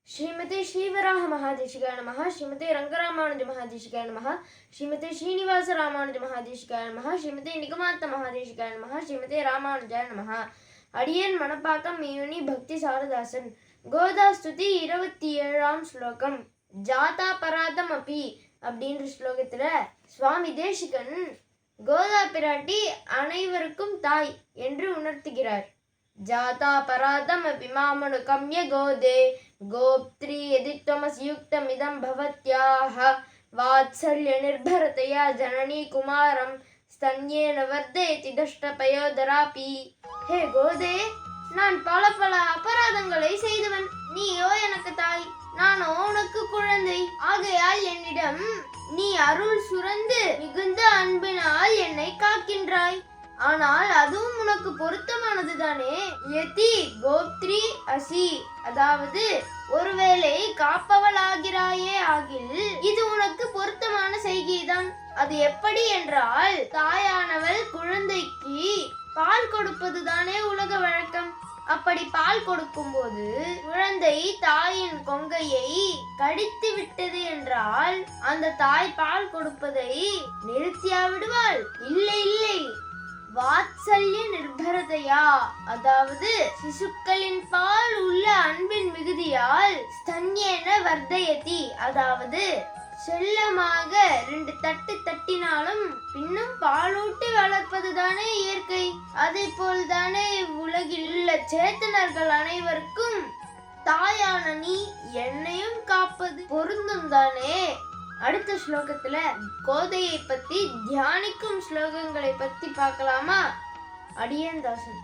ஸ்ரீமதே ஸ்ரீவராக மகாதேசிகாய நமஹ. ஸ்ரீமதே ரங்கராமானுஜ மகாதேசிகாய நமஹ. ஸ்ரீமதே ஸ்ரீனிவாச ராமானுஜ மகாதேசிகாய நமஹ. ஸ்ரீமதே நிகமாந்த மகாதேசிகாய நமஹ. ஸ்ரீமதே ராமானுஜாய நமஹ. அடியன் மணப்பாக்கம் மியூனி பக்தி சாரதாசன். கோதாஸ்துதி 27ஆம் ஸ்லோகம். ஜாதா பராதம் அப்பி அப்படின்ற ஸ்லோகத்துல சுவாமி தேசிகன் கோதா பிராட்டி அனைவருக்கும் தாய் என்று உணர்த்துகிறார். ஜாதா பராதம் அப்பி மாமனு கம்ய கோதே கோப்த்ரி எதித்வமஸ்யுக்தமிதம் பவத்யாஹ வாத்சல்ய நிர்பரதயா ஜனனி குமாரம் ஸ்தன்யேன வர்தயதி தஷ்டபயோதராபி. ஹே கோதே, நான் பல பல அபராதங்களை செய்தவன். நீயோ எனக்கு தாய், நானோ உனக்கு குழந்தை. ஆகையால் என்னிடம் நீ அருள் சுரந்து மிகுந்த அன்பினால் என்னை காக்கின்றாய். ஆனால் அதுவும் உனக்கு பொருத்தமானது தானே. யதி கோப்த்ரி அசி, அதாவது ஒருவேளை காப்பவளாகிறாயே ஆகில் இது உனக்கு பொருத்தமான செய்கைதான். அது எப்படி என்றால், தாயானவள் குழந்தைக்கு பால் கொடுப்பது தானே உலக வழக்கம். அப்படி பால் கொடுக்கும் போது குழந்தை தாயின் கொங்கையை கடித்து விட்டது என்றால் அந்த தாய் பால் கொடுப்பதை நிறுத்தியா விடுவாள்? இல்லை இல்லை, வாத்சல்ய நிர்பரதையா, அதாவது சிசுக்களின் பால் உள்ள அன்பின் மிகுதியால் ஸ்தன்யேன வர்தயதி, அதாவது செல்லமாக 2 தட்டு தட்டினாலும் பின்னும் பாலூட்டி வளர்ப்பதுதானே இயற்கை. அதை போல் தானே உலகில் உள்ள சேத்தனர்கள் அனைவருக்கும் தாயான நீ என்னையும் காப்பது பொருந்தும் தானே. அடுத்த ஸ்லோகத்துல கோதையை பத்தி தியானிக்கும் ஸ்லோகங்களை பத்தி பார்க்கலாமா? அடியன் தாசன்.